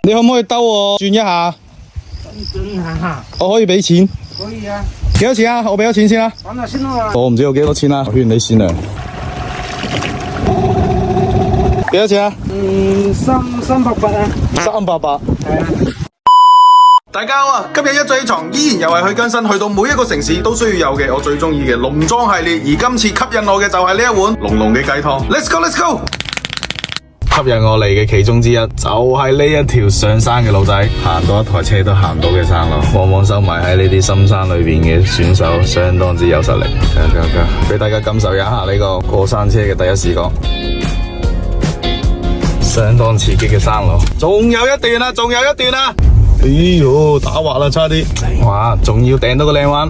你可唔可以兜我轉一下？轉下。我可以俾錢。可以啊。幾多錢啊？我俾咗錢先啦。講下先啦。我唔知有幾多錢啦，我勸你先啊。幾多錢啊？300啊。388。係啊。大家好啊！今日一早起床，依然又係去更新，去到每一個城市都需要有嘅我最中意嘅農莊系列。而今次吸引我嘅就係呢一碗濃濃嘅雞湯。Let's go, let's go！ 吸引我嚟嘅其中之一就係呢一條上山嘅路仔，行到一台車都行唔到嘅山路，往往收埋喺呢啲深山裏邊嘅選手相當之有實力。俾大家感受一下呢個過山車嘅第一視角，相當刺激嘅山路。仲有一段啊，仲有一段啊！哎喲，打滑啦，差啲！哇，仲要掟到個靚彎。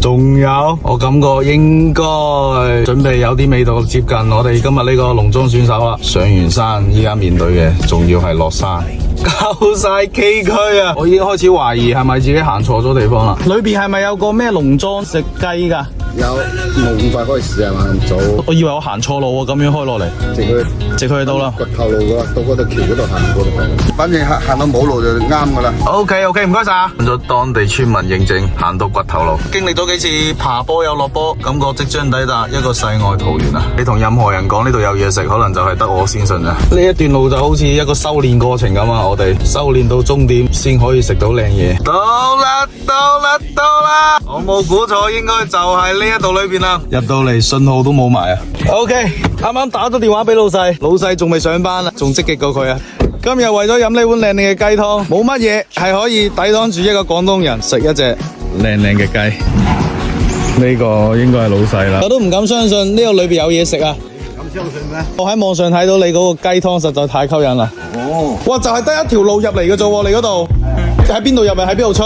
仲有，我感覺應該準備有啲味道，接近我哋今日呢個農莊選手啦。上完山，依家面對嘅仲要係落山，搞晒崎嶇啊！我已經開始懷疑係咪自己行錯咗地方啦。裏邊係咪有個咩農莊食雞噶？有冇咁快開始啊？晚早，我以為我行錯路喎，咁樣開落嚟，直去到啦。掘頭路噶啦，到嗰度橋嗰度行過嚟。反正行到冇路就啱噶啦。OK，唔該晒。揾咗當地村民認證，行到掘頭路，經歷咗幾次爬坡又落坡，感覺即將抵達一個世外桃源啊！你同任何人講呢度有嘢食，可能就係得我先信咋。呢一段路就好似一個修煉過程咁啊！我哋修煉到終點先可以食到靚嘢。到啦！我冇估錯，應該就係呢一度裏邊啦。入到嚟信號都冇埋啊。OK，啱啱打咗電話俾老細，老細仲未上班啊，仲積極過佢啊。今日為咗飲呢碗靚靚嘅雞湯，冇乜嘢係可以抵擋住一個廣東人食一隻靚靚嘅雞。呢個應該係老細啦。我都唔敢相信呢個裏邊有嘢食啊！咁相信咩？我喺網上睇到你嗰個雞湯實在太吸引啦。哦，哇，就係得一條路入嚟嘅啫喎，你嗰度喺邊度入嚟？喺邊度出？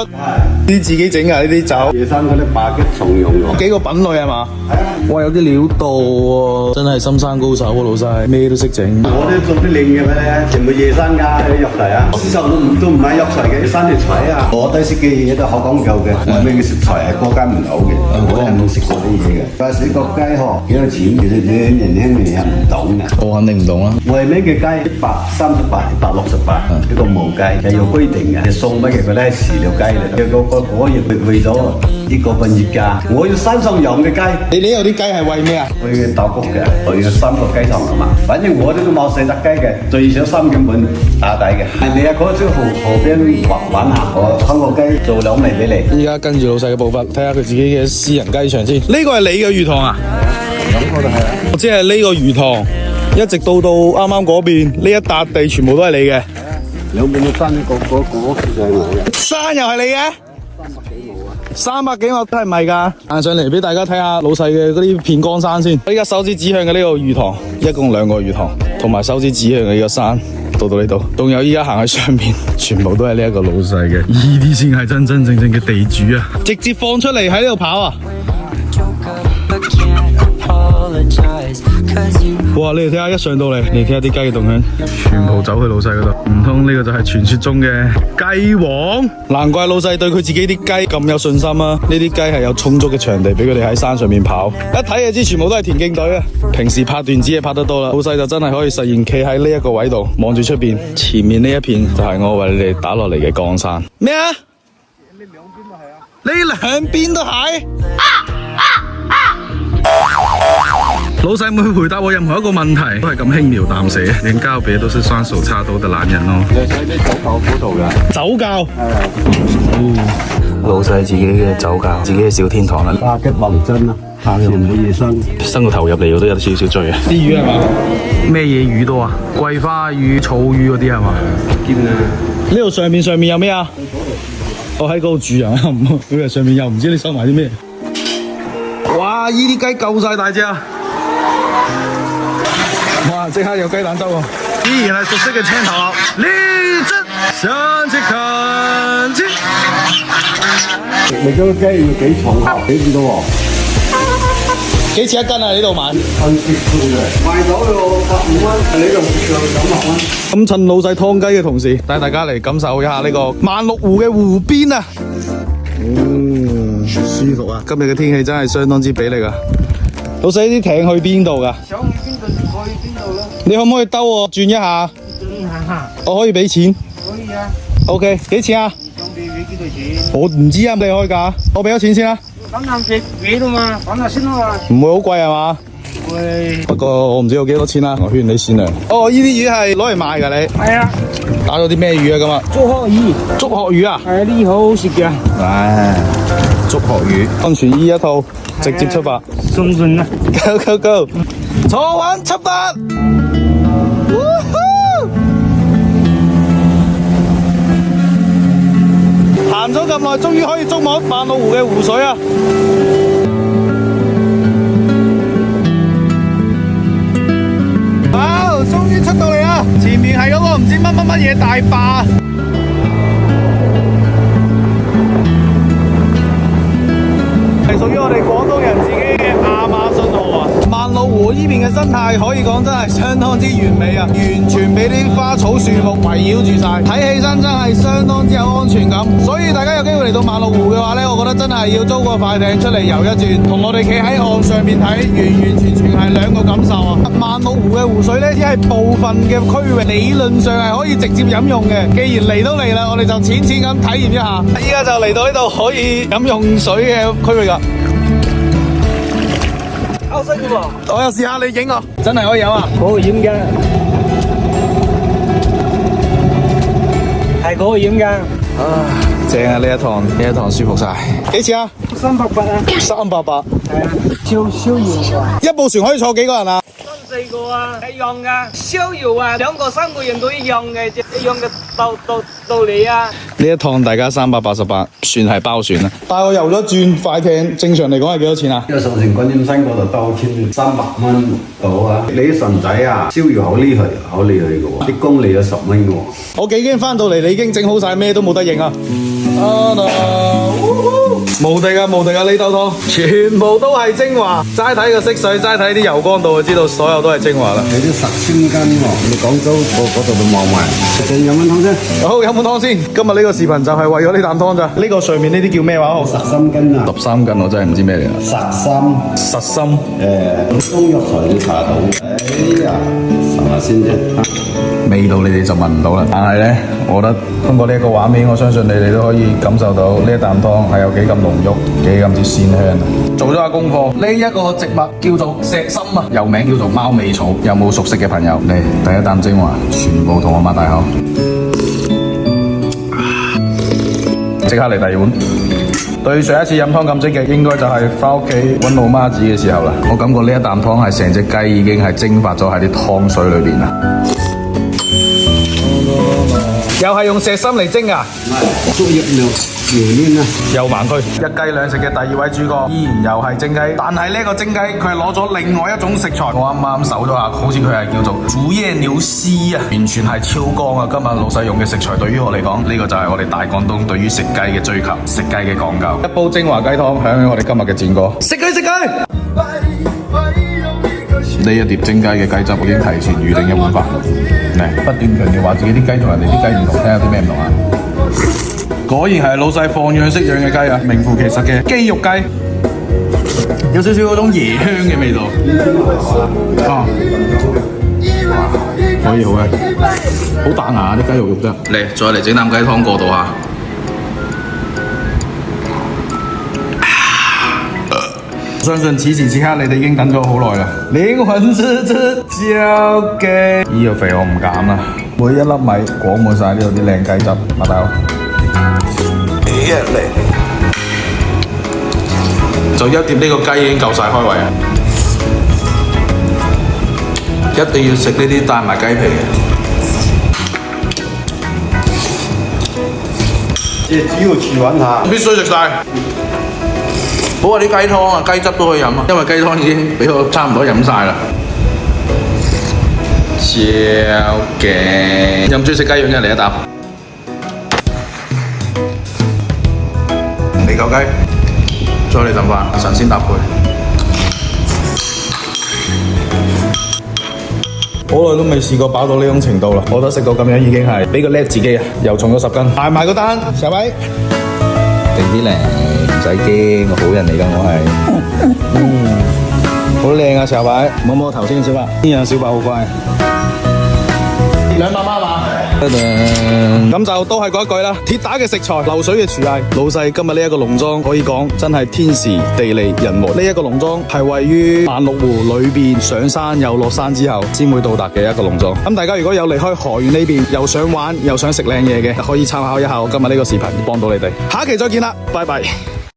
啲自己整㗎呢啲酒。野生嗰啲白吉重用咗。幾個品類係嘛？哇，有啲料到喎，真係深山高手喎，老細咩都識整。我哋做啲靚嘅咧，全部野生㗎，啲藥材啊，市場都唔買藥材嘅，山條菜啊。我對食嘅嘢都好講究嘅，外面嘅食材係國家唔好嘅，我係冇食過啲嘢嘅。但係食個雞殼幾多錢？其實啲年輕人係唔懂嘅。我肯定唔懂啦。外面嘅雞138、168，呢個母雞係有規定嘅，你送俾佢咧係飼料雞嚟，嗰日為咗呢個份熱價，我要山上養嘅雞。你呢度啲雞係餵咩啊？餵打谷嘅，我要3個雞場啊嘛。反正我呢都冇4隻雞嘅，最少3件半打底嘅。你啊，嗰朝河邊玩下，我劏個雞做2味俾你。依家跟住老細嘅步伐，睇下佢自己嘅私人雞場先。呢個係你嘅魚塘啊？咁我就係啦。即係呢個魚塘，一直到啱啱嗰邊呢一笪地，全部都係你嘅。兩邊嘅山呢個就係我嘅。山又係你嘅？300幾畝都係咪㗎？行上嚟俾大家睇下老細嘅嗰啲片江山先。我依家手指指向嘅呢個魚塘，一共2個魚塘，同埋手指指向嘅呢個山，到呢度。仲有依家行喺上面，全部都係呢一個老細嘅。呢啲先係真真正正嘅地主啊！直接放出嚟喺呢度跑啊！哇！你哋睇下，一上到嚟，你睇下啲雞嘅動向，全部走去老細嗰度。唔通呢個就係傳說中嘅雞王？難怪老細對佢自己啲雞咁有信心啊！呢啲雞係有充足嘅場地俾佢哋喺山上面跑。一睇就知全部都係田徑隊啊！平時拍段子係拍得多啦，老細就真係可以實現企喺呢一個位度望住出邊，前面呢一片就係我為你哋打落嚟嘅江山。咩啊？呢兩邊都係。老細每回答我任何一個問題都係咁輕描淡寫，連交別都是雙手插刀嘅懶人咯。你睇啲酒窖嗰度嘅。酒窖。老細自己嘅酒窖，自己嘅小天堂啦。巴吉黃真啊，全部野生。伸個頭入嚟我都有少少醉啊！啲魚係嘛？咩嘢魚多啊？桂花魚、草魚嗰啲係嘛？見啊！呢度上面有咩啊？我喺嗰度住啊，佢喺上面又唔知你收埋啲咩。哇！呢啲雞夠晒大隻啊！哇！即刻有雞蛋汁喎，依然係熟悉嘅青頭，呢隻上隻近切。你嗰個雞要幾重啊？幾多喎？幾錢一斤啊？呢度買？賣到咯，15蚊，呢度90蚊。咁趁老細劏雞嘅同時，帶大家嚟感受一下呢個萬綠湖嘅湖邊啊！舒服啊！今日嘅天氣真係相當之俾力啊！老細，呢啲艇去邊度噶？想去邊度就去邊度啦。你可唔可以兜我轉一下？轉下，我可以俾錢。可以啊。 OK， 幾錢啊？想俾幾多錢？我唔知啊，你開價，我俾咗錢先啦。咁樣俾到嘛？講下先啦嘛。唔會好貴係嘛？會。不過我唔知有幾多錢啦，我勸你先啊。哦，呢啲魚係攞嚟賣㗎你？係啊。打咗啲咩魚啊咁啊？竹殼魚。竹殼魚啊？係啊，呢啲好好食嘅。唉，竹殼魚，安全衣一套，直接出發。順順啊 Go go go！ 坐穩出發。行咗咁耐，終於可以捉摸萬老湖嘅湖水啊！好，終於出到嚟啦！前面係嗰個唔知乜嘢大壩，係屬於我哋廣東人自己嘅亞馬遜河啊！萬老湖呢邊嘅生態可以講真係相當之完美啊，完全俾啲花草樹木圍繞住晒，睇起身真係相當之有安全感。所以大家有機會嚟到萬老湖嘅話呢，我覺得真係要租個快艇出嚟遊一轉，同我哋企喺岸上面睇，完全係兩個感受啊！萬老湖嘅湖水呢，只係部分嘅區域，理論上係可以直接飲用嘅。既然嚟都嚟啦，我哋就淺咁體驗一下。依家就嚟到呢度可以飲用水嘅區域啦。好辛苦喎！我又試下你影我，真係可以飲啊！可以飲㗎，係可以飲㗎。正啊！呢一趟舒服晒。幾錢啊？380啊。380。係啊，燒油啊！一部船可以坐幾個人啊？3、4個啊，一樣㗎。燒油啊，2個3個人都一樣嘅，一樣嘅道理啊。呢一趟大家388，算係包船啦。但係我遊咗轉快艇，正常嚟講係幾多錢啊？因為上城觀音山嗰度兜圈300蚊到啊！你啲船仔啊，燒油好厲害嘅喎，啲公里有10蚊嘅喎。我幾經翻到嚟，你已經整好晒，咩都冇得影啊！無敵啊！呢兜湯全部都係精華，齋睇個色水，齋睇啲油光度就知道所有都係精華啦。有啲10千斤喎，你廣州嗰度都望埋。先飲碗湯先。好，飲碗湯先。今日呢個視頻就係為咗呢啖湯咋。呢個上面呢啲叫咩話？實心筋啊！13斤我真係唔知咩嚟啊！實心。中藥材都查到。哎呀，查下先啫。味道你哋就聞唔到啦，但係呢，我覺得通過呢一個畫面，我相信你哋都可以感受到呢一啖湯係有幾咁濃郁，幾咁之鮮香。做咗下功課，呢一個植物叫做石參啊，又名叫做貓尾草。有冇熟悉嘅朋友？嚟第一啖精華，全部同我擘大口，即刻嚟第二碗。對上一次飲湯咁積極，應該就係翻屋企揾老媽子嘅時候啦。我感覺呢一啖湯係成隻雞已經係蒸發咗喺啲湯水裏邊啦。又係用石參嚟蒸啊！竹葉苗面啊！又盲區一雞兩食嘅第二位主角，依然又係蒸雞，但係呢個蒸雞佢係攞咗另外一種食材。我啱啱搜咗下，好似佢係叫做竹葉牛絲啊，完全係超光啊！今日老細用嘅食材對於我嚟講，呢個就係我哋大廣東對於食雞嘅追求，食雞嘅講究。一煲精華雞湯響起我哋今日嘅戰歌，食雞！呢一碟蒸雞嘅雞汁已經提前預定一碗飯，嚟不斷強調話自己啲雞同人哋啲雞唔同，睇下有啲咩唔同啊！果然係老細放養式養嘅雞啊，名副其實嘅肌肉雞，有少少嗰種椰香嘅味道。可以好嘅，好彈牙啲雞肉真。嚟，再嚟整啖雞湯過渡下。相信此時此刻你哋已經等咗好耐啦。靈魂之交嘅，呢個肥我唔減啦，每一粒米裹滿晒呢度啲靚雞汁，擘大口。嚟，就一碟呢個雞已經夠晒開胃啊！一定要食呢啲帶埋雞皮嘅，即係只要住穩下，必須食晒。好啊！啲雞湯啊，雞汁都可以飲啊，因為雞湯已經俾我差唔多飲晒啦。超勁！又唔中意食雞樣嘅嚟一啖。嚟嚿雞，再嚟啖飯，神仙搭配。好耐都未試過飽到呢種程度啦！我覺得食到咁樣已經係俾個叻自己啊，又重咗10斤。賣埋個單，小偉，定啲嚟。唔使驚，我好人嚟㗎，我係，好靚啊，小白，摸摸頭先，小白，呢樣小白好乖，200蚊嘛。咁就都係嗰一句啦，鐵打嘅食材，流水嘅廚藝。老細今日呢一個農莊可以講真係天時地利人和。呢一個農莊係位於萬綠湖裏邊，上山又落山之後先會到達嘅一個農莊。咁大家如果有離開河源呢邊，又想玩又想食靚嘢嘅，可以參考一下我今日呢個視頻，幫到你哋。下期再見啦，拜拜。